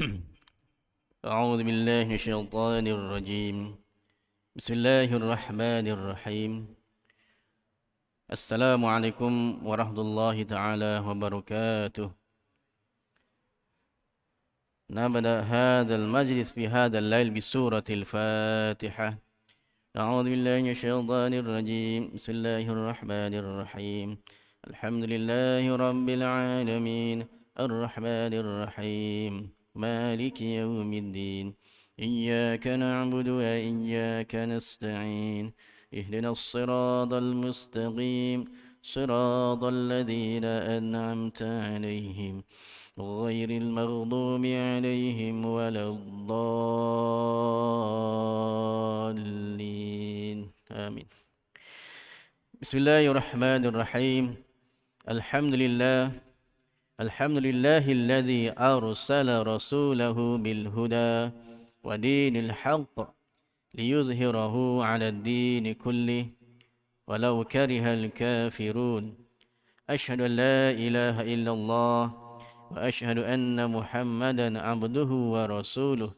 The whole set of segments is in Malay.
أعوذ بالله من الشيطان الرجيم. بسم الله الرحمن الرحيم. السلام عليكم ورحمة الله تعالى وبركاته. نبدأ هذا المجلس في هذا الليل بسورة الفاتحة. أعوذ بالله من الشيطان الرجيم. بسم الله الرحمن الرحيم. الحمد لله رب العالمين الرحمن الرحيم مالك يوم الدين إياك نعبد وإياك نستعين اهدنا الصراط المستقيم صراط الذين أنعمت عليهم غير المغضوب عليهم ولا الضالين آمين. بسم الله الرحمن الرحيم. الحمد لله الذي أرسل رسوله بالهدى ودين الحق ليظهره على الدين كله ولو كره الكافرون. أشهد أن لا إله إلا الله وأشهد أن محمدا عبده ورسوله.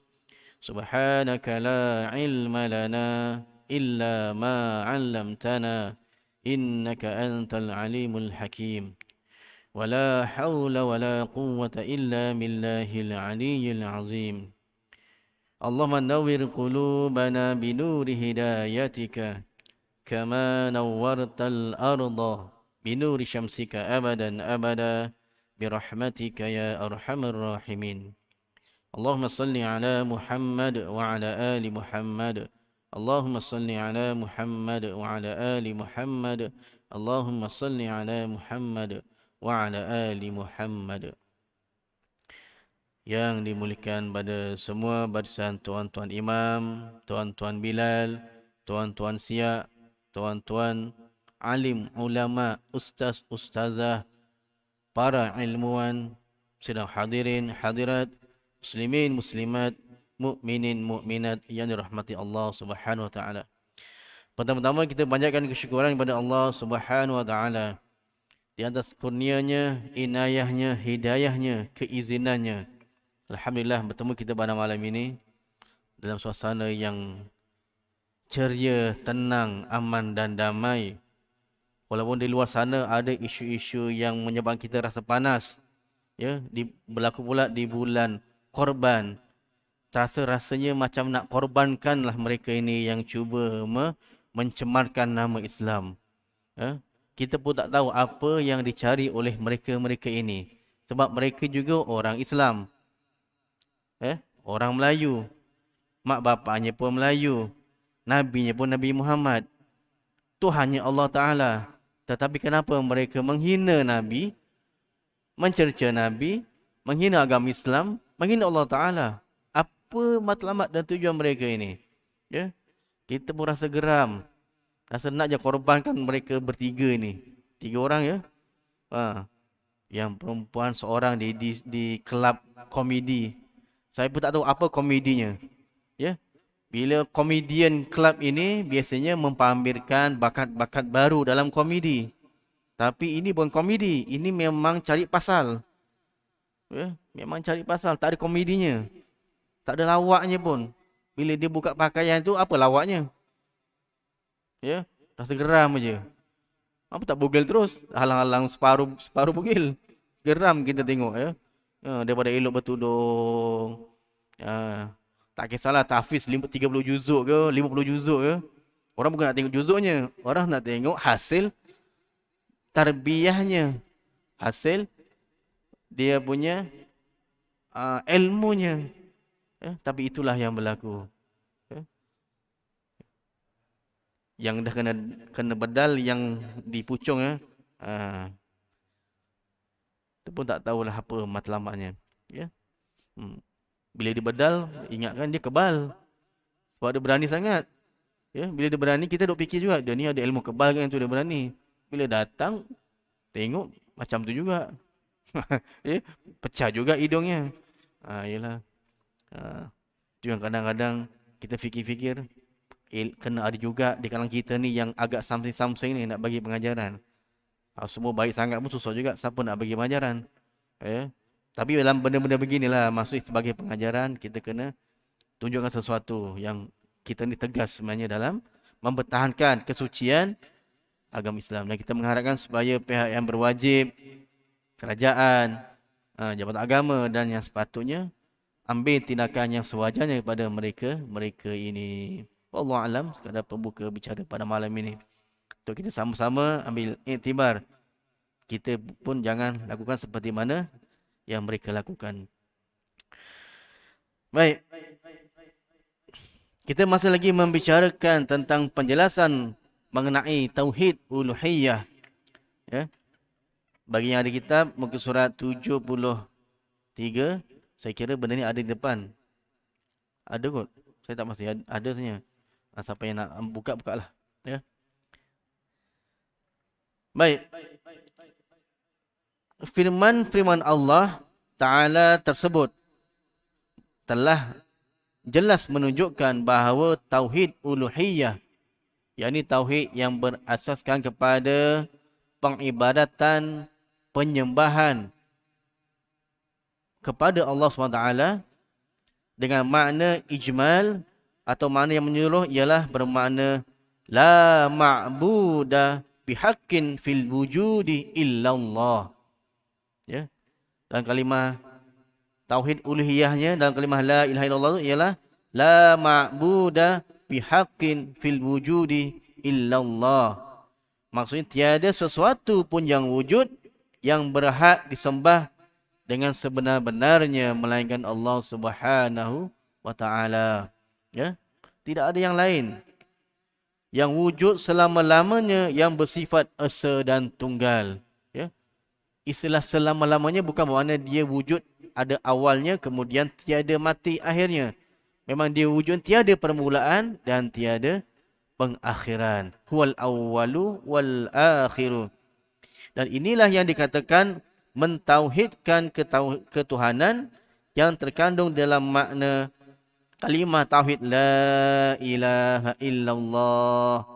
سبحانك لا علم لنا إلا ما علمتنا إنك أنت العليم الحكيم. ولا حول ولا قوة إلا بالله العلي العظيم. اللهم نور قلوبنا بنور هدايتك كما نورت الأرض بنور شمسك أبدا أبدا برحمتك يا أرحم الراحمين. اللهم صل على محمد وعلى آل محمد. اللهم صل على محمد وعلى آل محمد. اللهم صل على محمد وعلى آل محمد. Yang dimuliakan pada semua barisan tuan-tuan imam, tuan-tuan Bilal, tuan-tuan Siak, tuan-tuan alim, ulama, ustaz, ustazah, para ilmuwan, sedang hadirin, hadirat, muslimin, muslimat, mukminin, mukminat yang dirahmati Allah Subhanahu wa taala. Pertama-tama kita panjatkan kesyukuran kepada Allah Subhanahu wa taala di atas kurnianya, inayahnya, hidayahnya, keizinannya. Alhamdulillah bertemu kita pada malam ini dalam suasana yang ceria, tenang, aman dan damai. Walaupun di luar sana ada isu-isu yang menyebabkan kita rasa panas, ya, berlaku pula di bulan korban. Rasanya macam nak korbankanlah mereka ini yang cuba mencemarkan nama Islam. Ya. Kita pun tak tahu apa yang dicari oleh mereka-mereka ini. Sebab mereka juga orang Islam. Orang Melayu. Mak bapaknya pun Melayu. Nabinya pun Nabi Muhammad. Tuhannya Allah Ta'ala. Tetapi kenapa mereka menghina Nabi, mencerca Nabi, menghina agama Islam, menghina Allah Ta'ala? Apa matlamat dan tujuan mereka ini? Ya? Kita pun rasa geram. Rasa nak je korbankan mereka bertiga ini. 3 orang ya. Yang perempuan seorang di kelab komedi. Saya pun tak tahu apa komedinya. Ya. Bila komedian kelab ini biasanya mempamerkan bakat-bakat baru dalam komedi. Tapi ini bukan komedi, ini memang cari pasal. Ya, memang cari pasal, tak ada komedinya. Tak ada lawaknya pun. Bila dia buka pakaian tu, apa lawaknya? Ya, rasa geram aja. Apa tak bugil terus? Halang-halang separuh bugil. Geram kita tengok ya. Daripada elok bertudung. Tak kisahlah tahfiz 30 juzuk ke, 50 juzuk ke. Orang bukan nak tengok juzuknya. Orang nak tengok hasil tarbiyahnya. Hasil dia punya ilmunya. Tapi itulah yang berlaku. Yang dah kena bedal, yang dipucung ya. Itu pun tak tahulah apa matlamatnya. Ya. Bila dia bedal, ingatkan dia kebal. Sebab dia berani sangat. Ya, bila dia berani, kita duk fikir juga, dia ni ada ilmu kebal kan, tu dia berani. Bila datang, tengok macam tu juga. Ya, pecah juga hidungnya. Yelah. Itu yang kadang-kadang kita fikir-fikir, kena ada juga di kalangan kita ni yang agak samsing-samsing ni nak bagi pengajaran. Semua baik sangat pun susah juga. Siapa nak bagi pengajaran? Tapi dalam benda-benda beginilah, maksud sebagai pengajaran, kita kena tunjukkan sesuatu yang kita ni tegas sebenarnya dalam mempertahankan kesucian agama Islam. Dan kita mengharapkan supaya pihak yang berwajib, kerajaan, jabatan agama dan yang sepatutnya ambil tindakan yang sewajarnya kepada mereka ini. Wallahu alam, sekadar pembuka bicara pada malam ini. Untuk kita sama-sama ambil iktibar. Kita pun jangan lakukan seperti mana yang mereka lakukan. Baik. Kita masih lagi membicarakan tentang penjelasan mengenai tauhid uluhiyah. Ya. Bagi yang ada kitab, muka surat 73. Saya kira benda ni ada di depan. Ada kot. Saya tak pasti. Ada sebenarnya. Siapa yang nak buka-buka lah. Ya. Baik. Firman Allah Ta'ala tersebut telah jelas menunjukkan bahawa tauhid uluhiyah, yakni tauhid yang berasaskan kepada pengibadatan, penyembahan kepada Allah SWT dengan makna ijmal atau makna yang menyeluruh ialah bermakna la ma'budah bihaqqin fil wujudi illallah. Ya. Dan kalimah tauhid uluhiyahnya dalam kalimah la ilaha illallah itu ialah la ma'budah bihaqqin fil wujudi illallah. Maksudnya tiada sesuatu pun yang wujud yang berhak disembah dengan sebenar-benarnya melainkan Allah Subhanahu wa taala. Ya. Tidak ada yang lain yang wujud selama-lamanya yang bersifat esa dan tunggal. Ya. Istilah selama-lamanya bukan bermakna dia wujud ada awalnya kemudian tiada mati akhirnya. Memang dia wujud tiada permulaan dan tiada pengakhiran. Huwal awwalu wal akhiru. Dan inilah yang dikatakan mentauhidkan ketuhanan yang terkandung dalam makna kalimah tauhid la ilaha illallah.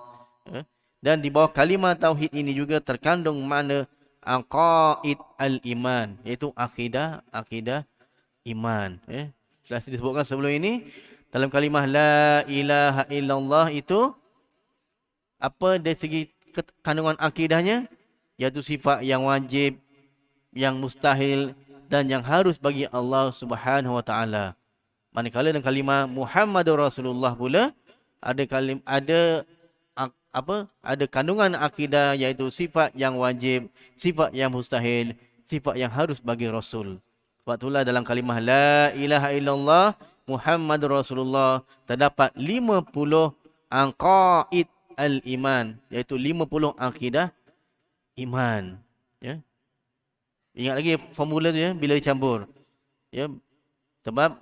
Dan di bawah kalimah tauhid ini juga terkandung makna aqaid al-iman, iaitu akidah iman. Sudah disebutkan sebelum ini dalam kalimah la ilaha illallah itu apa dari segi kandungan akidahnya, iaitu sifat yang wajib, yang mustahil dan yang harus bagi Allah Subhanahu wa taala. Manakala dalam kalimah Muhammadur Rasulullah pula ada kandungan akidah, iaitu sifat yang wajib, sifat yang mustahil, sifat yang harus bagi Rasul. Sebab itulah dalam kalimah la ilaha illallah Muhammadur Rasulullah terdapat 50 aqaid al-iman, iaitu 50 akidah iman. Ya. Ingat lagi formula tu ya, bila dicampur. Ya. Sebab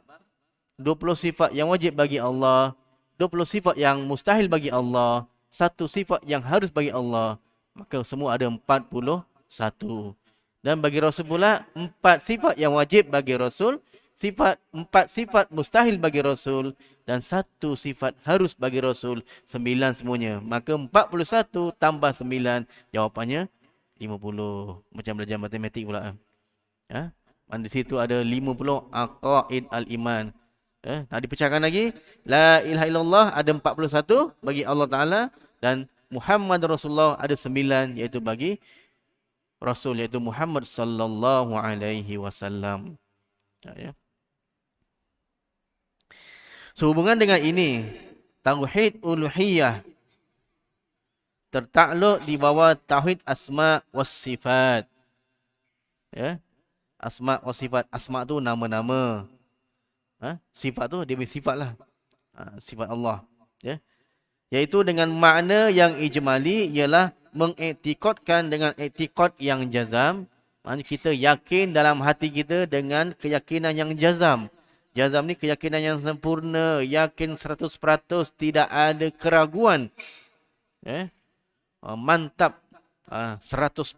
20 sifat yang wajib bagi Allah, 20 sifat yang mustahil bagi Allah, satu sifat yang harus bagi Allah, maka semua ada 41. Dan bagi Rasul pula 4 sifat yang wajib bagi Rasul, 4 sifat mustahil bagi Rasul dan 1 sifat harus bagi Rasul, 9 semuanya. Maka 41 tambah 9 jawapannya 50. Macam belajar matematik pula. Ya? Di situ ada 50 aqaid al-iman. Nak dipecahkan lagi, la ilaha illallah ada 41 bagi Allah Ta'ala dan Muhammad Rasulullah ada 9 iaitu bagi Rasul, iaitu Muhammad sallallahu alaihi wasallam. Ya. Sehubungan dengan ini, tauhid uluhiyah tertakluk di bawah tauhid asma was sifat. Ya. Asma was sifat, asma tu nama-nama. Sifat tu dia bersifat lah. Sifat Allah. Ya. Iaitu dengan makna yang ijmali ialah mengiktikadkan dengan iktikad yang jazam. Maksudnya kita yakin dalam hati kita dengan keyakinan yang jazam. Jazam ni keyakinan yang sempurna, yakin 100%, tidak ada keraguan. Ya. Mantap 100%.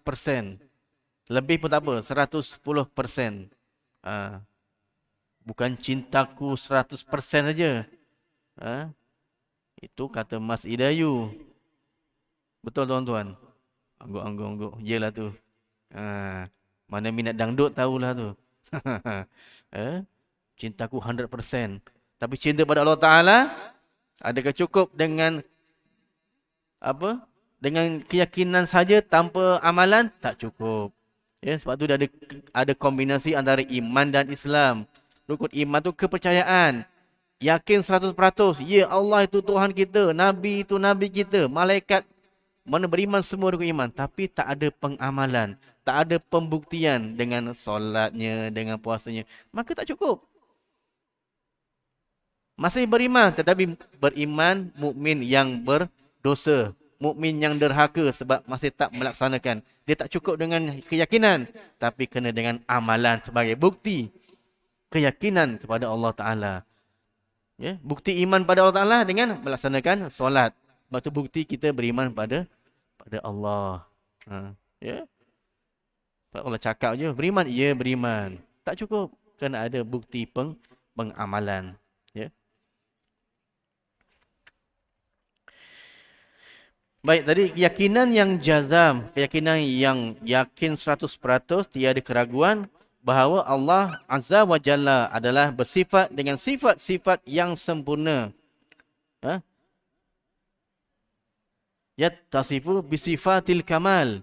Lebih pun tak apa, 110%. Bukan cintaku 100% saja. Itu kata Mas Idayu. Betul tuan-tuan? Angguk. Yelah tu. Mana minat dangdut tahulah tu. eh? Cintaku 100%. Tapi cinta pada Allah Ta'ala, adakah cukup dengan apa? Dengan keyakinan saja tanpa amalan? Tak cukup. Ya, sebab tu dia ada kombinasi antara iman dan Islam. Rukun iman tu kepercayaan. Yakin 100%. Ya, Allah itu Tuhan kita. Nabi itu Nabi kita. Malaikat mana beriman semua rukun iman. Tapi tak ada pengamalan. Tak ada pembuktian dengan solatnya, dengan puasanya. Maka tak cukup. Masih beriman. Tetapi beriman mukmin yang berdosa. Mukmin yang derhaka sebab masih tak melaksanakan. Dia tak cukup dengan keyakinan. Tapi kena dengan amalan sebagai bukti. Keyakinan kepada Allah Ta'ala. Ya, bukti iman pada Allah Ta'ala dengan melaksanakan solat. Sebab tu bukti kita beriman pada Allah. Ya. Allah cakap je, beriman? Ya, beriman. Tak cukup. Kena ada bukti pengamalan. Ya. Baik, tadi keyakinan yang jazam, keyakinan yang yakin 100%, tiada keraguan bahawa Allah Azza wa Jalla adalah bersifat dengan sifat-sifat yang sempurna. Yattasifu bisifatil kamal.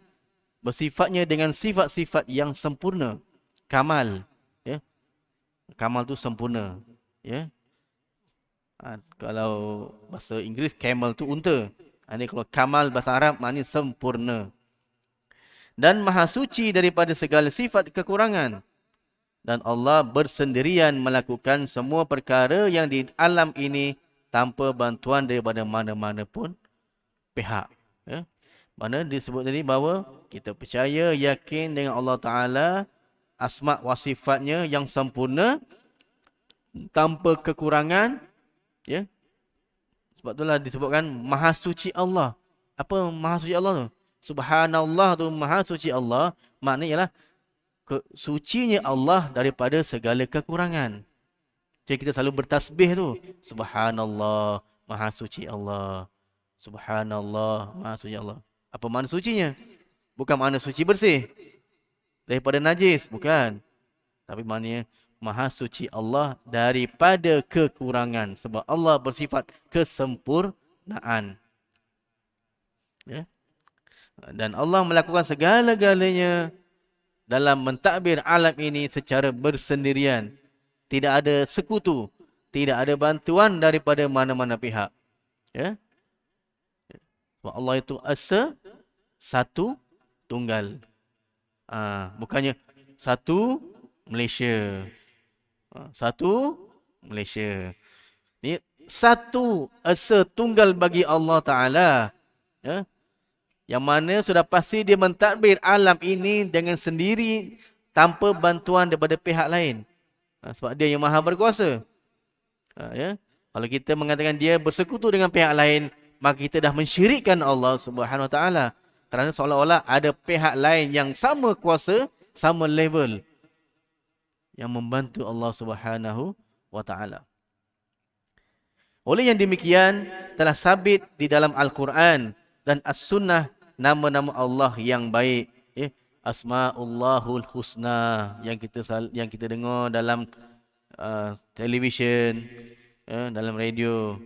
Bersifatnya dengan sifat-sifat yang sempurna. Kamal. Ya. Kamal tu sempurna. Ya. Kalau bahasa Inggeris, camel tu unta. Ini kalau kamal bahasa Arab maknanya sempurna. Dan maha suci daripada segala sifat kekurangan. Dan Allah bersendirian melakukan semua perkara yang di alam ini tanpa bantuan daripada mana-mana pun pihak. Ya. Mana disebut tadi bahawa kita percaya, yakin dengan Allah Ta'ala, asma' wa sifatnya yang sempurna, tanpa kekurangan. Ya. Sebab itulah disebutkan Maha Suci Allah. Apa Maha Suci Allah tu? Subhanallah tu Maha Suci Allah. Maknanya ialah sucinya Allah daripada segala kekurangan. Jadi kita selalu bertasbih tu. Subhanallah Maha Suci Allah. Subhanallah Maha Suci Allah. Apa makna sucinya? Bukan makna suci bersih. Daripada najis. Bukan. Tapi maknanya Maha Suci Allah daripada kekurangan. Sebab Allah bersifat kesempurnaan. Ya. Dan Allah melakukan segala-galanya dalam mentadbir alam ini secara bersendirian. Tidak ada sekutu. Tidak ada bantuan daripada mana-mana pihak. Ya. Sebab Allah itu asa, satu, tunggal. Bukannya satu Malaysia. Satu Malaysia. Ini satu asa tunggal bagi Allah Ta'ala. Ya. Yang mana sudah pasti dia mentadbir alam ini dengan sendiri tanpa bantuan daripada pihak lain. Sebab dia yang maha berkuasa. Ya. Kalau kita mengatakan dia bersekutu dengan pihak lain, maka kita dah mensyirikkan Allah Subhanahu Wa Ta'ala. Kerana seolah-olah ada pihak lain yang sama kuasa, sama level, yang membantu Allah Subhanahu wa Ta'ala. Oleh yang demikian, telah sabit di dalam Al-Quran dan As-Sunnah nama-nama Allah yang baik. Asma'ullahul Husna yang kita dengar dalam televisyen, dalam radio.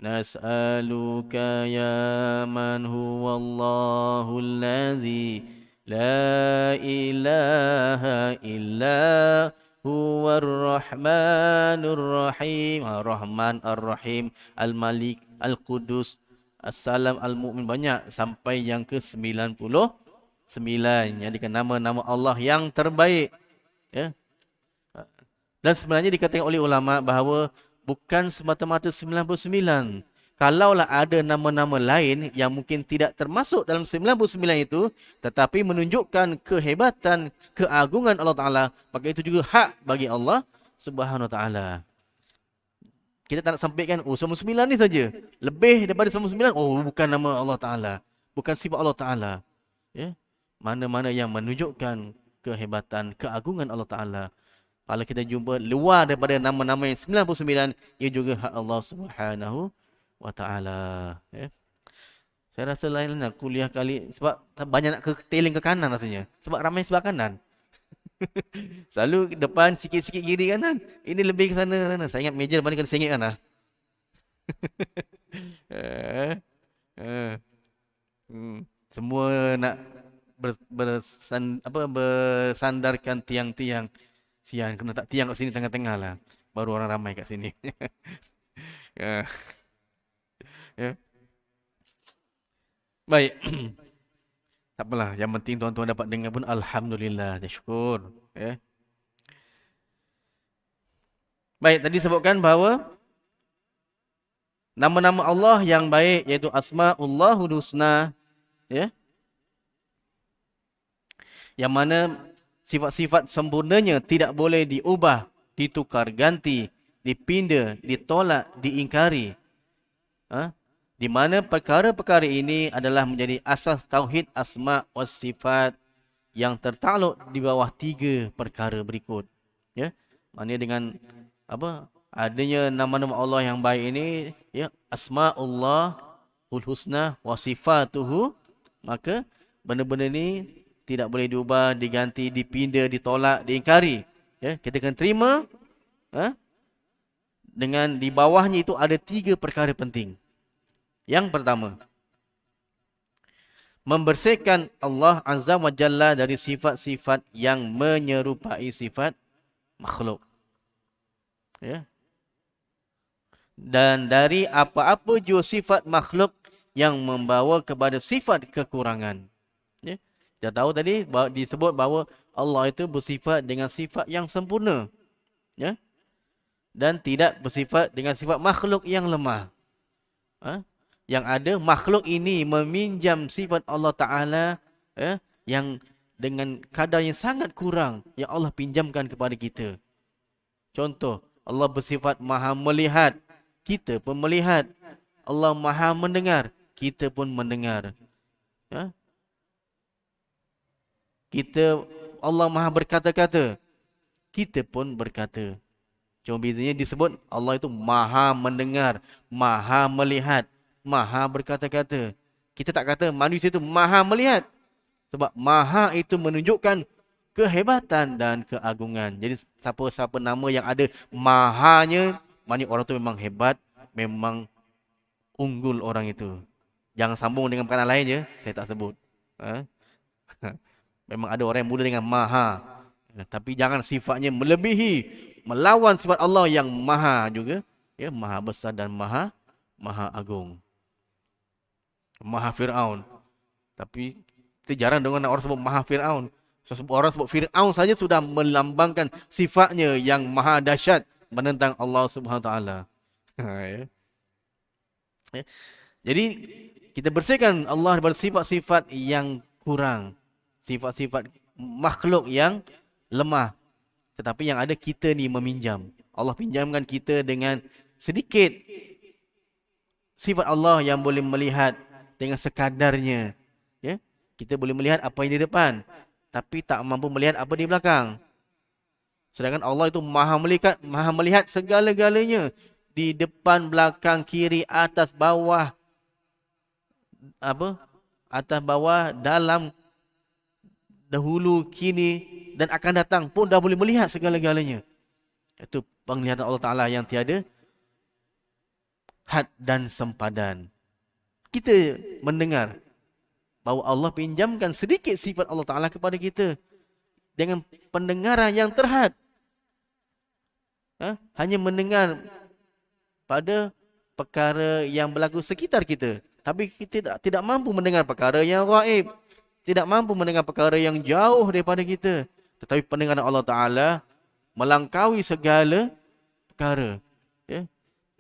Nas'aluka ya man huwallahu allazi la ilaha illa huwar rahmanur rahim. Rahman ar-Rahim, Al-Malik, Al-Qudus, As-Salam, Al-Mu'min. Banyak sampai yang ke-99 yang dikatakan nama-nama Allah yang terbaik. Ya. Dan sebenarnya dikatakan oleh ulama bahawa bukan semata-mata 99. Kalaulah ada nama-nama lain yang mungkin tidak termasuk dalam 99 itu, tetapi menunjukkan kehebatan, keagungan Allah Ta'ala, maka itu juga hak bagi Allah Subhanahu Wa Ta'ala. Kita tak nak sampaikan, 99 ni saja. Lebih daripada 99, bukan nama Allah Ta'ala. Bukan sifat Allah Ta'ala. Ya? Mana-mana yang menunjukkan kehebatan, keagungan Allah Ta'ala. Kalau kita jumpa luar daripada nama-nama yang 99, ia juga hak Allah Subhanahu Wa Ta'ala. Ya. Saya rasa lain kuliah kali, sebab banyak nak teling ke kanan rasanya. Sebab ramai sebelah kanan. Selalu depan sikit-sikit kiri kanan. Ini lebih ke sana. Saya ingat meja depan ni kena sengit kan lah. Eh, eh, Semua nak bersandarkan tiang-tiang. Sian, kena tak tiang kat sini tengah-tengah lah. Baru orang ramai kat sini. Ya. Ya. Baik. Tak apalah. Yang penting tuan-tuan dapat dengar pun Alhamdulillah. Dia syukur. Ya. Baik, tadi sebutkan bahawa nama-nama Allah yang baik iaitu Asma'ullahul Husna. Ya. Yang mana sifat-sifat sempurnanya tidak boleh diubah, ditukar ganti, dipinda, ditolak, diingkari. Di mana perkara-perkara ini adalah menjadi asas tauhid asma wa sifat yang tertakluk di bawah 3 perkara berikut. Ya. Maknanya dengan adanya nama-nama Allah yang baik ini, ya, Asma'ullahul Husna wa sifatuhu, maka benda-benda ini tidak boleh diubah, diganti, dipinda, ditolak, diingkari. Ya, kita kena terima. Dengan di bawahnya itu ada 3 perkara penting. Yang pertama, membersihkan Allah Azza wa Jalla dari sifat-sifat yang menyerupai sifat makhluk. Ya. Dan dari apa-apa jua sifat makhluk yang membawa kepada sifat kekurangan. Ya. Kita tahu tadi disebut bahawa Allah itu bersifat dengan sifat yang sempurna. Ya. Dan tidak bersifat dengan sifat makhluk yang lemah. Yang ada makhluk ini meminjam sifat Allah Ta'ala yang dengan kadar yang sangat kurang yang Allah pinjamkan kepada kita. Contoh, Allah bersifat maha melihat, kita pun melihat. Allah maha mendengar, kita pun mendengar. Allah maha berkata-kata, kita pun berkata. Cuma bezanya disebut Allah itu maha mendengar, maha melihat, maha berkata-kata. Kita tak kata manusia itu maha melihat. Sebab maha itu menunjukkan kehebatan dan keagungan. Jadi siapa-siapa nama yang ada mahanya, maknanya orang itu memang hebat, memang unggul orang itu. Jangan sambung dengan perkataan lain je, saya tak sebut. Memang ada orang yang mula dengan maha. Tapi jangan sifatnya melebihi, melawan sifat Allah yang maha juga. Ya, maha besar dan maha agung. Maha Fir'aun. Tapi kita jarang dengar orang sebut maha Fir'aun. Orang sebut Fir'aun saja sudah melambangkan sifatnya yang maha dahsyat menentang Allah Subhanahu Wa Taala. Jadi kita bersihkan Allah daripada sifat-sifat yang kurang, sifat-sifat makhluk yang lemah. Tetapi yang ada kita ni meminjam. Allah pinjamkan kita dengan sedikit sifat Allah yang boleh melihat dengan sekadarnya. Ya? Kita boleh melihat apa yang di depan, tapi tak mampu melihat apa di belakang. Sedangkan Allah itu maha melihat segala-galanya. Di depan, belakang, kiri, atas, bawah. Atas, bawah, dalam, dahulu, kini dan akan datang pun dah boleh melihat segala-galanya. Itu penglihatan Allah Ta'ala yang tiada had dan sempadan. Kita mendengar bahawa Allah pinjamkan sedikit sifat Allah Ta'ala kepada kita dengan pendengaran yang terhad. Hanya mendengar pada perkara yang berlaku sekitar kita. Tapi kita tidak mampu mendengar perkara yang gaib. Tidak mampu mendengar perkara yang jauh daripada kita. Tetapi pendengaran Allah Ta'ala melangkaui segala perkara. Ya?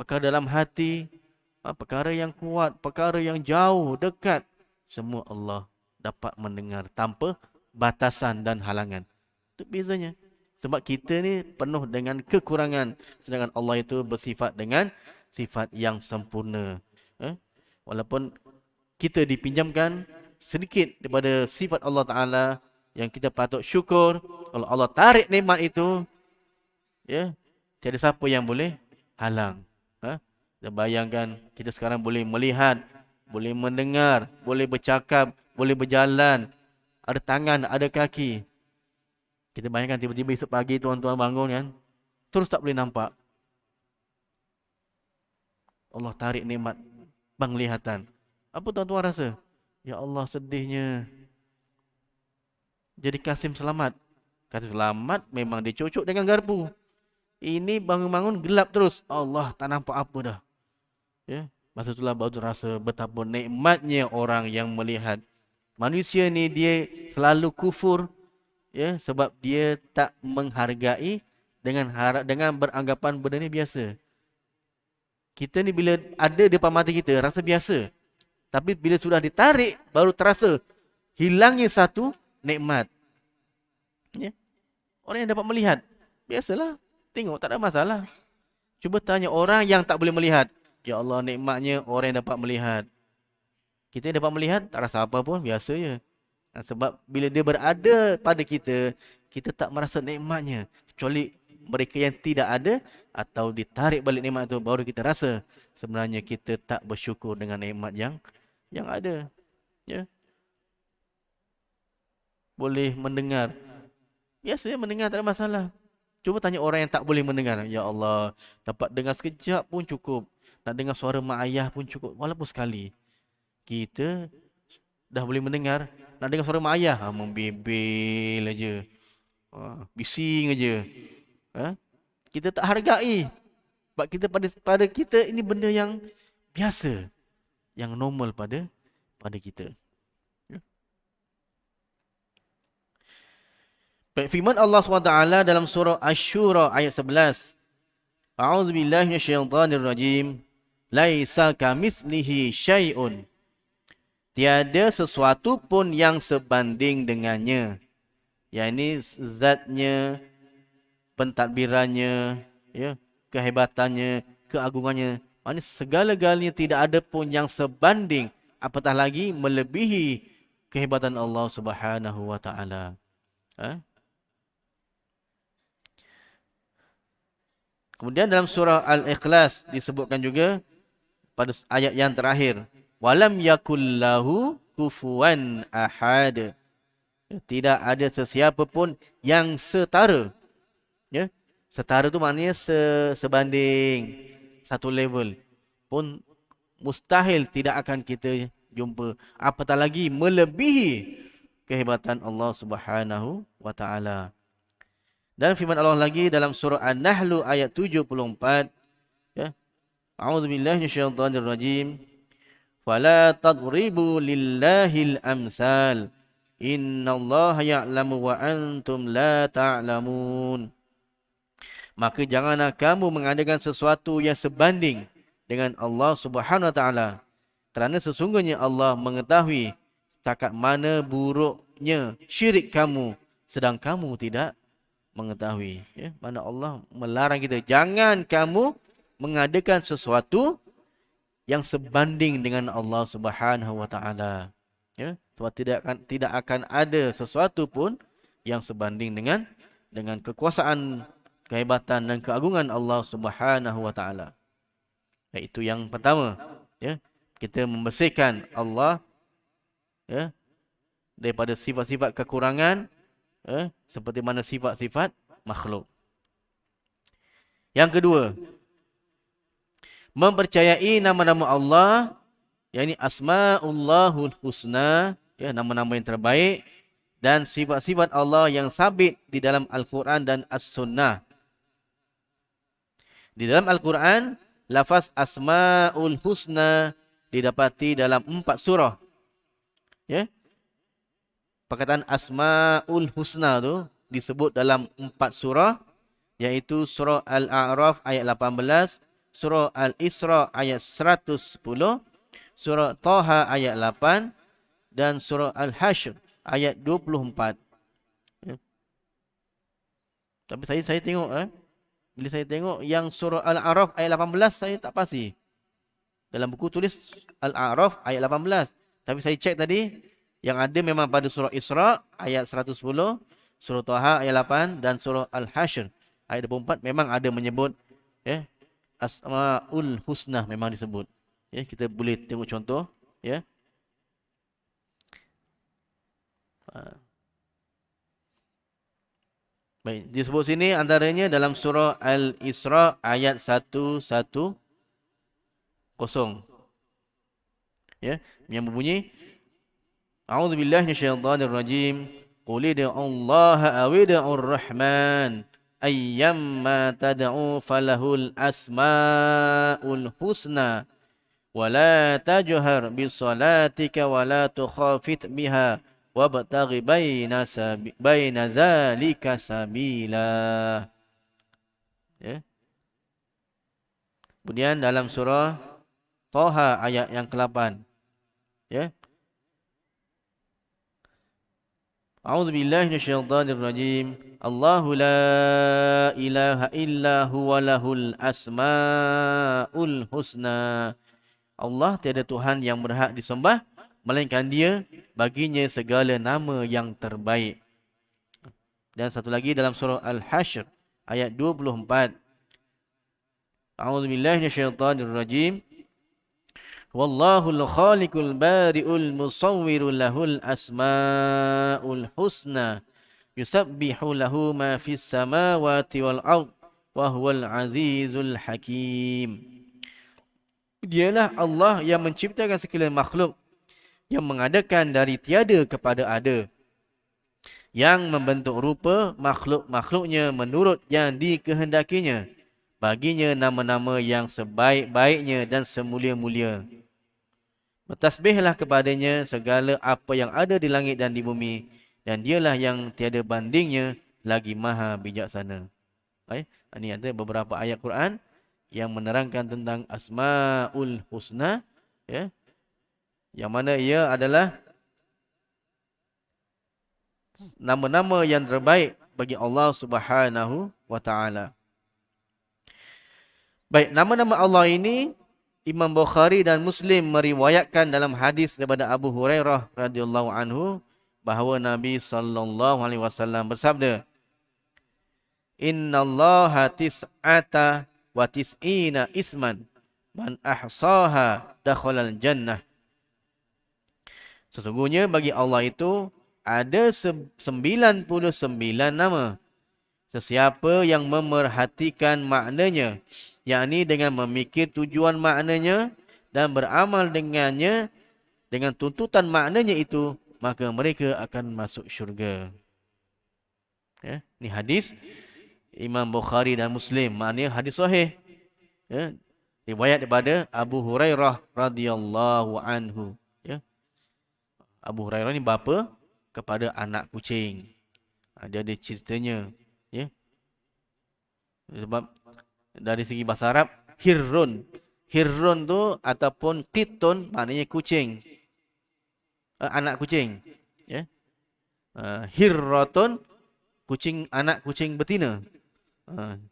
Perkara dalam hati, perkara yang kuat, perkara yang jauh, dekat. Semua Allah dapat mendengar tanpa batasan dan halangan. Itu bezanya. Sebab kita ni penuh dengan kekurangan. Sedangkan Allah itu bersifat dengan sifat yang sempurna. Walaupun kita dipinjamkan sedikit daripada sifat Allah Ta'ala yang kita patut syukur. Kalau Allah tarik nikmat itu, ya, tiada siapa yang boleh halang. Dan bayangkan kita sekarang boleh melihat, boleh mendengar, boleh bercakap, boleh berjalan, ada tangan, ada kaki. Kita bayangkan tiba-tiba esok pagi tuan-tuan bangun kan, terus tak boleh nampak. Allah tarik nikmat penglihatan. Apa tuan-tuan rasa? Ya Allah, sedihnya. Jadi Kasim selamat. Kasim selamat memang dicocok dengan garpu. Ini bangun-bangun gelap terus. Allah, tak nampak apa dah. Ya. Masa itulah baru rasa betapa nikmatnya orang yang melihat. Manusia ni dia selalu kufur, ya, sebab dia tak menghargai dengan beranggapan benda ni biasa. Kita ni bila ada di depan mata kita rasa biasa. Tapi bila sudah ditarik baru terasa hilangnya satu nikmat. Ya. Orang yang dapat melihat, biasalah. Tengok, tak ada masalah. Cuba tanya orang yang tak boleh melihat. Ya Allah, nikmatnya orang yang dapat melihat. Kita yang dapat melihat, tak rasa apa pun, biasa je. Sebab bila dia berada pada kita, kita tak merasa nikmatnya. Kecuali mereka yang tidak ada atau ditarik balik nikmat itu, baru kita rasa sebenarnya kita tak bersyukur dengan nikmat yang ada. Ya. Boleh mendengar. Biasanya mendengar tak ada masalah. Cuba tanya orang yang tak boleh mendengar. Ya Allah, dapat dengar sekejap pun cukup. Nak dengar suara mak ayah pun cukup. Walaupun sekali. Kita dah boleh mendengar. Nak dengar suara mak ayah, membebel aja. Bising aja. Kita tak hargai. Sebab kita pada kita ini benda yang biasa. Yang normal pada kita. Firman Allah SWT dalam surah Asy-Syura ayat 11. A'udzubillahi minasyaitonirrajim. Laisa kamitslihi syai'un. Tiada sesuatu pun yang sebanding dengannya. Yang ini zatnya, pentadbirannya, ya, kehebatannya, keagungannya. Maksudnya segala-galanya tidak ada pun yang sebanding, apatah lagi melebihi kehebatan Allah Subhanahu wa taala. Kemudian dalam surah Al-Ikhlas disebutkan juga pada ayat yang terakhir, walam yakullahu kufuwan ahad. Tidak ada sesiapa pun yang setara. Ya, setara tu maknanya sebanding, satu level. Pun mustahil tidak akan kita jumpa, apatah lagi melebihi kehebatan Allah Subhanahu wa taala. Dan firman Allah lagi dalam surah An-Nahl ayat 74, ya. A'udzubillahi minasyaitonirrajim. Fala tadribu lillahil amsal. Innallaha ya'lamu wa antum la ta'lamun. Maka janganlah kamu mengadakan sesuatu yang sebanding dengan Allah Subhanahu wa taala. Kerana sesungguhnya Allah mengetahui setakat mana buruknya syirik kamu, sedang kamu tidak mengetahui. Ya, mana Allah melarang kita, jangan kamu mengadakan sesuatu yang sebanding dengan Allah Subhanahu wa taala. Ya, sebab tidak akan ada sesuatu pun yang sebanding dengan kekuasaan, kehebatan dan keagungan Allah Subhanahu wa taala. Itu yang pertama, ya. Kita membersihkan Allah, ya, daripada sifat-sifat kekurangan, seperti mana sifat-sifat makhluk. Yang kedua, mempercayai nama-nama Allah, yakni Asma'ullahul Husna, ya, nama-nama yang terbaik, dan sifat-sifat Allah yang sabit di dalam Al-Quran dan As-Sunnah. Di dalam Al-Quran, lafaz Asma'ul Husna didapati dalam 4 surah. Ya. Perkataan Asma'ul Husna tu disebut dalam 4 surah, iaitu surah Al-A'raf ayat 18, surah Al-Isra ayat 110, surah Taha ayat 8 dan surah Al-Hasyr ayat 24. Ya. Tapi saya tengok, bila saya tengok yang surah Al-A'raf ayat 18, saya tak pasti. Dalam buku tulis Al-A'raf ayat 18. Tapi saya cek tadi, yang ada memang pada surah Isra ayat 110, surah Taha ayat 8 dan surah Al-Hasyr ayat 24 memang ada menyebut, ya, Asma'ul Husna memang disebut. Ya, kita boleh tengok contoh, ya. Baik, disebut sini antaranya dalam surah Al-Isra ayat 110. Ya, yang berbunyi A'udzu billahi minasyaitonir rajim. Qul ud'ullaha aw ud'ur rahman ayyamma tad'u falahul asmaul husna wa la tajhar bisalatika wa la tukhafit biha wabtaghi baina zalika sabila. Ya. Kemudian dalam surah Thaha ayat yang ke-8. Ya. A'udzu billahi minasyaitonir rajim. Allahu la ilaha illa huwa lahul asmaul husna. Allah tiada Tuhan yang berhak disembah melainkan Dia, baginya segala nama yang terbaik. Dan satu lagi dalam surah Al-Hashr ayat 24. A'udzu billahi minasyaitonir rajim. Wallahul khaliqul bari'ul musawwirul lahul asmaul husna yusabbihu lahu ma fis samawati wal ard wa huwal azizul hakim. Dialah Allah yang menciptakan segala makhluk, yang mengadakan dari tiada kepada ada, yang membentuk rupa makhluk-makhluknya menurut yang dikehendakinya. Baginya nama-nama yang sebaik-baiknya dan semulia-mulia. Bertasbihlah kepadanya segala apa yang ada di langit dan di bumi, dan Dialah yang tiada bandingnya lagi maha bijaksana. Ini ada beberapa ayat Quran yang menerangkan tentang Asmaul Husna, ya, yang mana ia adalah nama-nama yang terbaik bagi Allah Subhanahu wa taala. Baik, nama-nama Allah ini Imam Bukhari dan Muslim meriwayatkan dalam hadis daripada Abu Hurairah radhiyallahu anhu bahawa Nabi sallallahu alaihi wasallam bersabda, "Innallaha tis'ata wa tis'ina isman man ahsaha dakhalal jannah." Sesungguhnya bagi Allah itu ada 99 nama. Sesiapa yang memerhatikan maknanya, yakni dengan memikir tujuan maknanya dan beramal dengannya, dengan tuntutan maknanya itu, maka mereka akan masuk syurga. Ya, ini hadis Imam Bukhari dan Muslim, maknanya hadis sahih. Ya, riwayat daripada Abu Hurairah radhiyallahu anhu. Ya. Abu Hurairah ni bapa kepada anak kucing. Dia ada ceritanya. Ya. Sebab dari segi bahasa Arab, hirrun. Hirrun tu ataupun qitun maknanya kucing. Anak kucing. Ya. Hirratun kucing, anak kucing betina.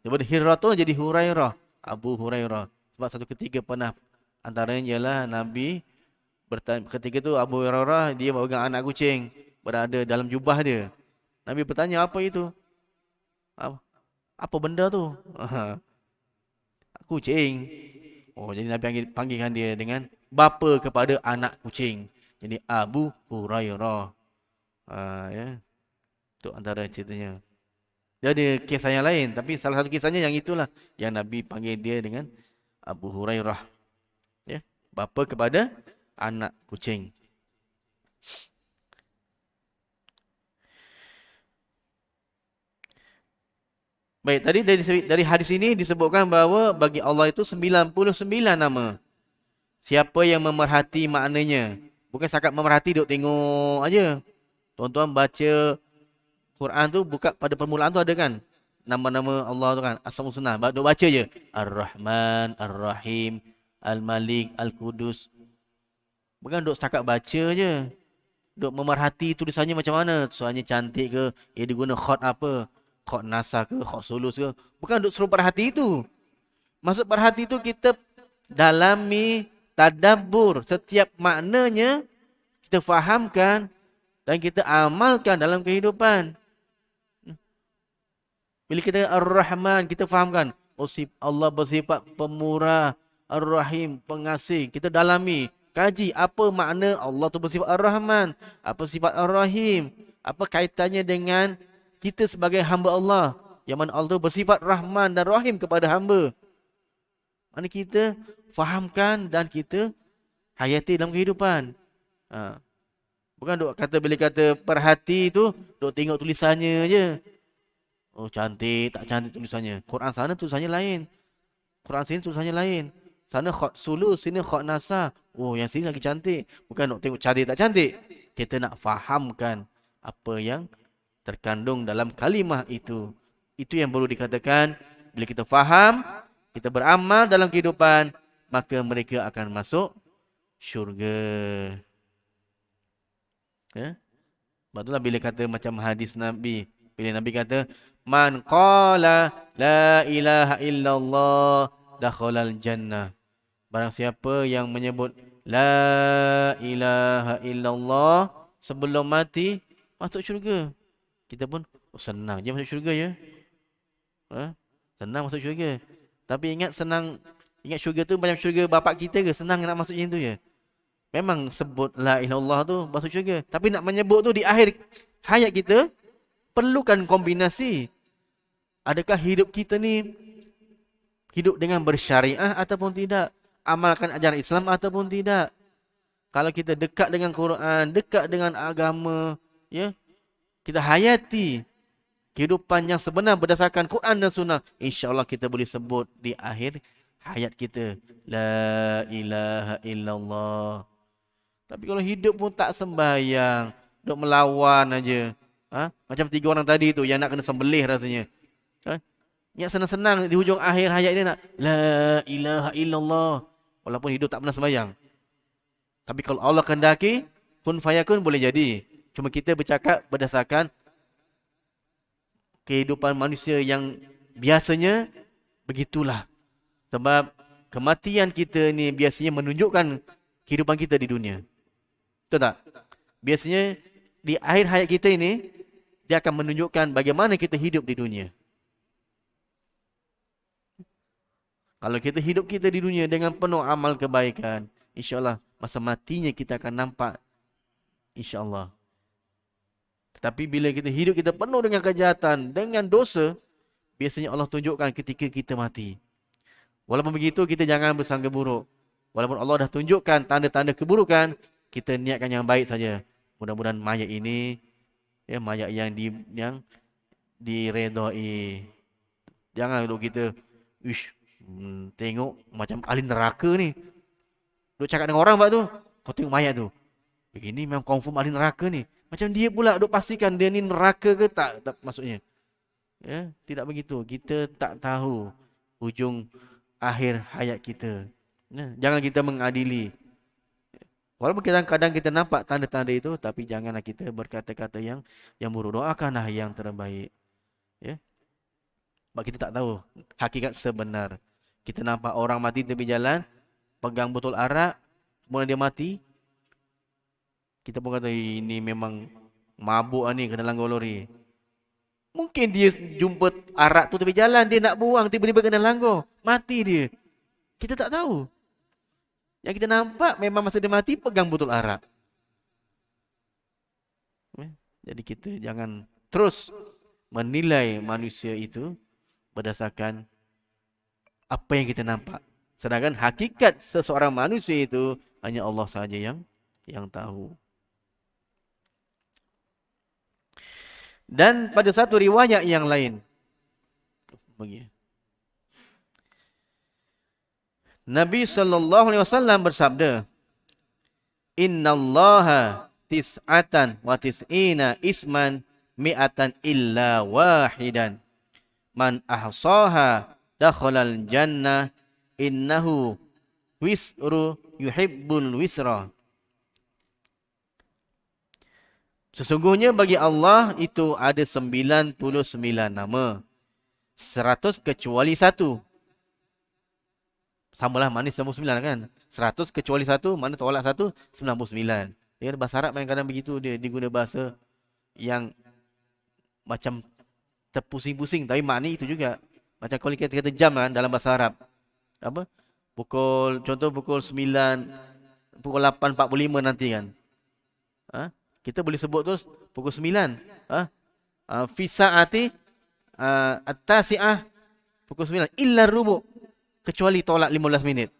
Daripada hirratun jadi Hurairah, Abu Hurairah. Sebab satu ketika pernah, antaranya ialah Nabi ketika tu Abu Hurairah dia pegang anak kucing berada dalam jubah dia. Nabi bertanya, apa itu? Apa benda tu? Kucing. Oh, jadi Nabi panggilkan dia dengan bapa kepada anak kucing. Jadi Abu Hurairah. Ya. Itu antara ceritanya. Dia ada kisah yang lain, tapi salah satu kisahnya yang itulah yang Nabi panggil dia dengan Abu Hurairah. Ya, bapa kepada anak kucing. Baik, tadi dari hadis ini disebutkan bahawa bagi Allah itu 99 nama. Siapa yang memerhati maknanya, bukan setakat memerhati duk tengok aja. Tuan-tuan baca Quran tu buka pada permulaan tu ada kan nama-nama Allah tu kan, Asmaul Husna. Duk baca je. Ar-Rahman, Ar-Rahim, Al-Malik, Al-Qudus. Bukan duk setakat baca je. Duk memerhati tulisannya macam mana. Tulisannya cantik ke? Dia diguna khot apa? Khot nasah ke, khot sulus ke. Bukan duk suruh perhati itu. Maksud perhati itu kita dalami, tadabbur setiap maknanya, kita fahamkan dan kita amalkan dalam kehidupan. Bila kita Ar-Rahman, kita fahamkan, oh, Allah bersifat pemurah, Ar-Rahim, pengasih. Kita dalami, kaji apa makna Allah tu bersifat Ar-Rahman, apa sifat Ar-Rahim, apa kaitannya dengan kita sebagai hamba Allah, yang mana Allah bersifat Rahman dan Rahim kepada hamba. Mana kita fahamkan dan kita hayati dalam kehidupan. Bukan duk kata, bila kata perhati tu, duk tengok tulisannya je. Oh cantik, tak cantik tulisannya. Quran sana tulisannya lain. Quran sini tulisannya lain. Sana khat sulus, sini khat nasah. Oh yang sini lagi cantik. Bukan nak tengok cantik tak cantik. Kita nak fahamkan apa yang terkandung dalam kalimah itu. Itu yang perlu dikatakan. Bila kita faham, kita beramal dalam kehidupan, maka mereka akan masuk syurga. Ya? Betul lah bila kata macam hadis Nabi. Bila Nabi kata, Man qala la ilaha illallah dakhalal jannah. Barang siapa yang menyebut la ilaha illallah sebelum mati, masuk syurga. Kita pun senang je masuk syurga ya. Senang masuk syurga. Tapi ingat syurga tu macam syurga bapak kita ke? Senang nak masuk macam tu je. Memang sebut la ilaha illallah tu masuk syurga. Tapi nak menyebut tu di akhir hayat kita, perlukan kombinasi. Adakah hidup kita ni hidup dengan bersyariah ataupun tidak? Amalkan ajaran Islam ataupun tidak? Kalau kita dekat dengan Quran, dekat dengan agama, ya, kita hayati kehidupan yang sebenar berdasarkan Quran dan Sunnah, insya-Allah kita boleh sebut di akhir hayat kita la ilaha illallah. Tapi kalau hidup pun tak sembahyang, duk melawan aja, macam 3 orang tadi tu yang nak kena sembelih rasanya. Yang senang-senang di hujung akhir hayat dia nak la ilaha illallah, walaupun hidup tak pernah sembahyang. Tapi kalau Allah kehendaki, kun fayakun boleh jadi. Cuma kita bercakap berdasarkan kehidupan manusia yang biasanya begitulah. Sebab kematian kita ni biasanya menunjukkan kehidupan kita di dunia. Betul tak? Biasanya di akhir hayat kita ini, dia akan menunjukkan bagaimana kita hidup di dunia. Kalau kita hidup kita di dunia dengan penuh amal kebaikan, insya-Allah masa matinya kita akan nampak, insya-Allah. Tetapi bila kita hidup kita penuh dengan kejahatan, dengan dosa, biasanya Allah tunjukkan ketika kita mati. Walaupun begitu, kita jangan bersangka buruk. Walaupun Allah dah tunjukkan tanda-tanda keburukan, kita niatkan yang baik saja. Mudah-mudahan mayat ini, ya, mayat yang diredai. Jangan duk kita, tengok macam ahli neraka ni. Duk cakap dengan orang buat tu, kau tengok mayat tu, ini memang confirm ahli neraka ni. Macam dia pula duk pastikan dia ni neraka ke tak maksudnya. Ya, tidak begitu. Kita tak tahu hujung akhir hayat kita. Ya, jangan kita mengadili. Walaupun kadang-kadang kita nampak tanda-tanda itu, tapi janganlah kita berkata-kata yang buruk. Doakanlah yang terbaik. Ya. Sebab kita tak tahu hakikat sebenar. Kita nampak orang mati tepi jalan, pegang botol arak, kemudian dia mati. Kita pun kata, ini memang mabuk ni, kena langgar lori. Mungkin dia jumpa arak tu tepi jalan, dia nak buang, tiba-tiba kena langgar. Mati dia. Kita tak tahu. Yang kita nampak memang masa dia mati pegang botol arak. Jadi kita jangan terus menilai manusia itu berdasarkan apa yang kita nampak. Sedangkan hakikat seseorang manusia itu hanya Allah sahaja yang tahu. Dan pada satu riwayat yang lain, Nabi SAW bersabda, Innallaha tis'atan wa tis'ina isman mi'atan illa wahidan. Man ahsaha dakhalal jannah innahu wisru yuhibbul wisra. Sesungguhnya bagi Allah itu ada 99 nama. 100 kecuali 1. Samalah manis 99 kan. 100 kecuali 1, mana tolak 1, 99. Ya, bahasa Arab kadang-kadang begitu, dia guna bahasa yang macam terpusing-pusing, tapi makna itu juga. Macam kalau kita kata jam kan dalam bahasa Arab. Apa? Contoh pukul 9, pukul 8.45 nanti kan. Kita boleh sebut tu pukul 9. Fi sa'ati at-tasi'ah pukul 9 illa rubu' kecuali tolak 15 minit.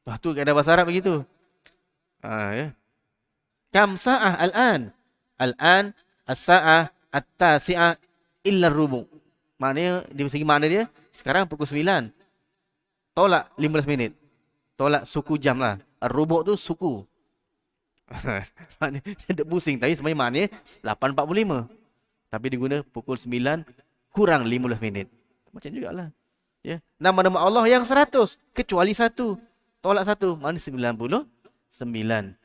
Lepas tu ada bahasa Arab begitu. Ya. Kam sa'ah al-an? Al-an as-sa'ah at-tasi'ah illa rubu'. Maknanya di segi makna dia sekarang pukul 9. Tolak 15 minit. Tolak suku jam lah. Ar-rubu' tu suku. Maknanya dia pusing tapi sebenarnya maknanya 8.45. Tapi diguna pukul 9 kurang 15 minit. Macam jugalah. Ya. Nama-nama Allah yang 100 kecuali satu. Tolak satu, maknanya 99.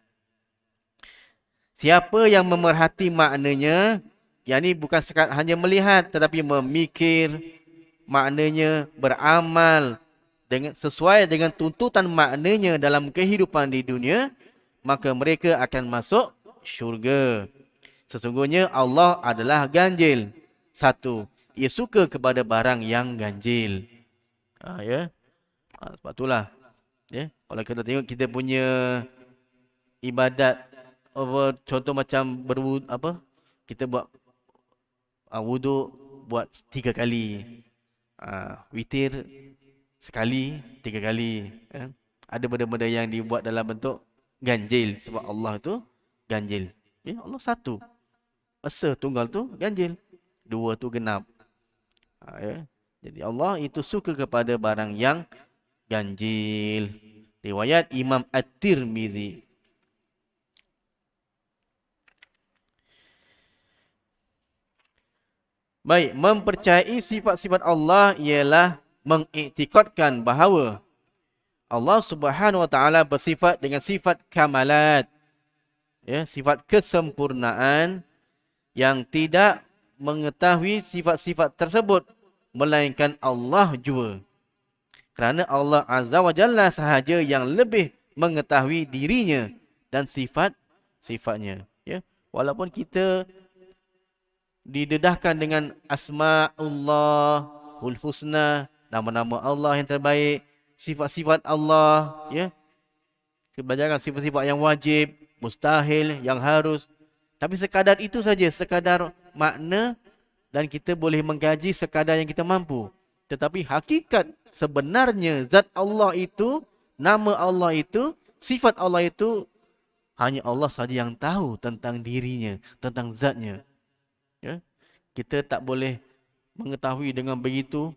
Siapa yang memerhati maknanya, yang ni bukan sekadar hanya melihat tetapi memikir maknanya, beramal sesuai dengan tuntutan maknanya dalam kehidupan di dunia, maka mereka akan masuk syurga. Sesungguhnya Allah adalah ganjil. Satu, ia suka kepada barang yang ganjil. Ya. Sebab itulah. Ya. Kalau kita tengok kita punya ibadat, contoh macam kita buat wuduk buat 3 kali. Witir sekali, 3 kali. Ada benda-benda yang dibuat dalam bentuk ganjil. Sebab Allah tu ganjil. Ya, Allah satu. Esa tunggal tu ganjil. 2 tu genap. Ya. Jadi Allah itu suka kepada barang yang ganjil. Riwayat Imam At-Tirmizi. Baik, mempercayai sifat-sifat Allah ialah mengiktikadkan bahawa Allah Subhanahu Wa Taala bersifat dengan sifat kamalat. Ya, sifat kesempurnaan yang tidak mengetahui sifat-sifat tersebut melainkan Allah jua. Kerana Allah Azza wa Jalla sahaja yang lebih mengetahui dirinya dan sifat-sifatnya. Ya. Walaupun kita didedahkan dengan Asma'ullahul Husna, nama-nama Allah yang terbaik, sifat-sifat Allah, ya. Kebanyakan sifat-sifat yang wajib, mustahil, yang harus. Tapi sekadar itu saja, sekadar makna dan kita boleh mengkaji sekadar yang kita mampu. Tetapi hakikat sebenarnya zat Allah itu, nama Allah itu, sifat Allah itu hanya Allah sahaja yang tahu tentang dirinya, tentang zatnya. Ya? Kita tak boleh mengetahui dengan begitu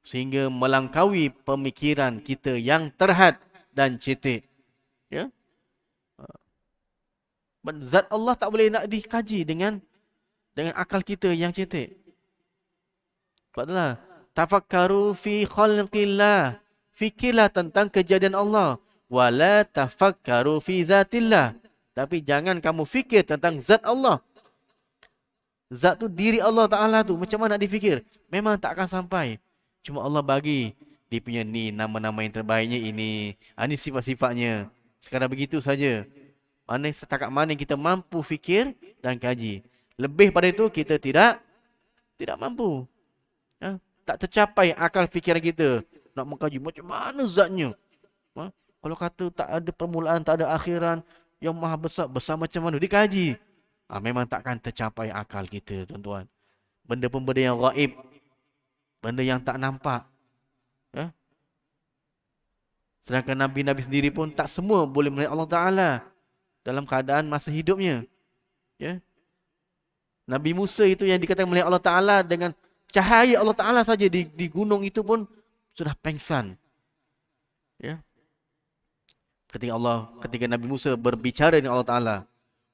sehingga melangkaui pemikiran kita yang terhad dan cetek. Ya? Zat Allah tak boleh nak dikaji dengan akal kita yang cetek. Sebab itulah tafakkaru fi khalqillah. Fikirlah tentang kejadian Allah. Wala tafakkaru fi zatillah. Tapi jangan kamu fikir tentang zat Allah. Zat tu diri Allah Ta'ala tu. Macam mana nak difikir? Memang tak akan sampai. Cuma Allah bagi. Dia punya ni nama-nama yang terbaiknya ini. Ini sifat-sifatnya. Sekarang begitu saja. Mana setakat mana kita mampu fikir dan kaji. Lebih pada itu kita tidak mampu. Ha? Tak tercapai akal fikiran kita nak mengkaji macam mana zatnya. Ha? Kalau kata tak ada permulaan, tak ada akhiran, yang maha besar, besar macam mana? Dikaji. Memang takkan tercapai akal kita, tuan-tuan. Benda pun benda yang gaib. Benda yang tak nampak. Ya? Sedangkan Nabi-Nabi sendiri pun tak semua boleh melihat Allah Ta'ala dalam keadaan masa hidupnya. Ya? Nabi Musa itu yang dikatakan melihat Allah Ta'ala dengan cahaya Allah Ta'ala saja di gunung itu pun sudah pengsan. Ya. Ketika Nabi Musa berbicara dengan Allah Ta'ala.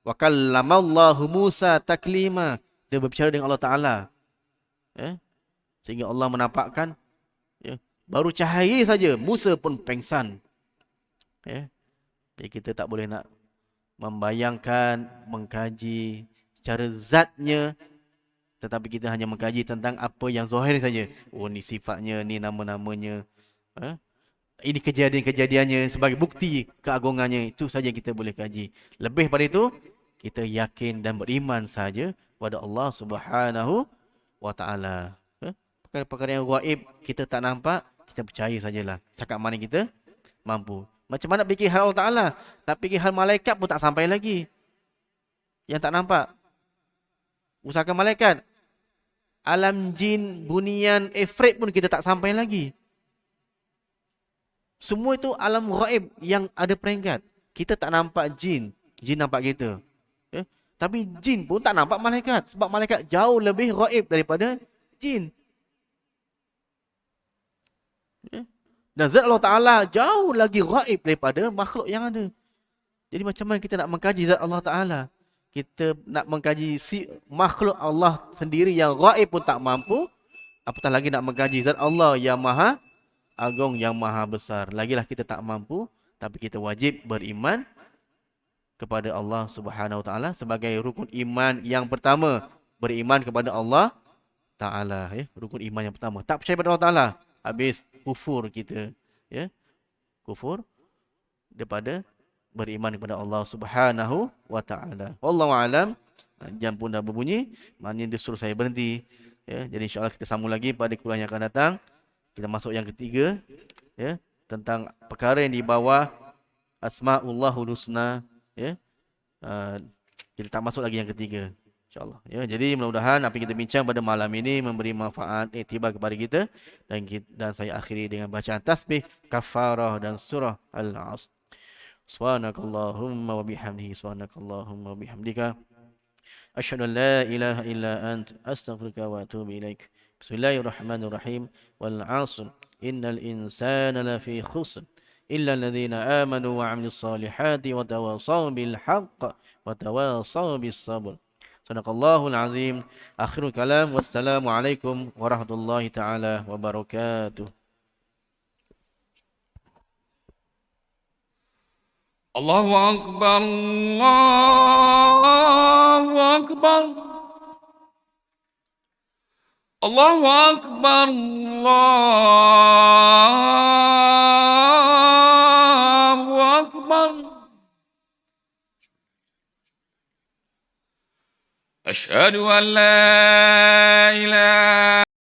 Wa kallamallahu Musa taklima. Dia berbicara dengan Allah Ta'ala. Ya. Sehingga Allah menampakkan, ya, baru cahaya saja Musa pun pengsan. Ya. Jadi kita tak boleh nak membayangkan, mengkaji secara zatnya, tetapi kita hanya mengkaji tentang apa yang zahir saja. Oh, ni sifatnya, ni nama-namanya. Ini kejadian-kejadiannya sebagai bukti keagungannya. Itu saja kita boleh kaji. Lebih pada itu, kita yakin dan beriman saja kepada Allah Subhanahu wa Ta'ala. Perkara-perkara yang gaib kita tak nampak, kita percaya sajalah. Setakat mana kita mampu. Macam mana fikir hal Allah Ta'ala? Nak fikir hal malaikat pun tak sampai lagi. Yang tak nampak. Usahakan malaikat. Alam jin, bunian, ifrit pun kita tak sampai lagi. Semua itu alam ghaib yang ada peringkat. Kita tak nampak jin, jin nampak kita. Ya? Tapi jin pun tak nampak malaikat. Sebab malaikat jauh lebih ghaib daripada jin. Ya? Dan zat Allah Ta'ala jauh lagi ghaib daripada makhluk yang ada. Jadi macam mana kita nak mengkaji zat Allah Ta'ala? Kita nak mengkaji si makhluk Allah sendiri yang ghaib pun tak mampu. Apatah lagi nak mengkaji zat Allah yang maha agung, yang maha besar. Lagilah kita tak mampu. Tapi kita wajib beriman kepada Allah Subhanahu Wa Ta'ala sebagai rukun iman yang pertama. Beriman kepada Allah Ta'ala. Ya? Rukun iman yang pertama. Tak percaya kepada Allah Ta'ala. Habis kufur kita. Ya? Kufur daripada beriman kepada Allah Subhanahu Wa Ta'ala. Wallahu alam. Jam pun dah berbunyi. Maknanya dia suruh saya berhenti. Ya? Jadi insyaAllah kita sambung lagi pada kuliah yang akan datang. Kita masuk yang ketiga. Ya? Tentang perkara yang di bawah Asma'ullahul Husna. Ya? Kita tak masuk lagi yang ketiga. InsyaAllah. Ya, jadi mudah-mudahan apa yang kita bincang pada malam ini memberi manfaat, iktibar kepada kita. Dan saya akhiri dengan bacaan tasbih, kafarah dan surah Al-Asr. Subhanakallahumma wa bihamdihi, subhanakallahumma wa bihamdika. Asyhadu an la ilaha illa ant, astaghfiruka wa atubu ilaik. Bismillahirrahmanirrahim. Wal 'asr. Innal insana lafi khusr. إلا الذين آمنوا وعملوا الصالحات وتواصوا بالحق وتواصوا بالصبر. صدق الله العظيم. آخر الكلام والسلام عليكم ورحمة الله تعالى وبركاته. الله أكبر الله أكبر الله أكبر الله أكبر. أشهد أن لا إله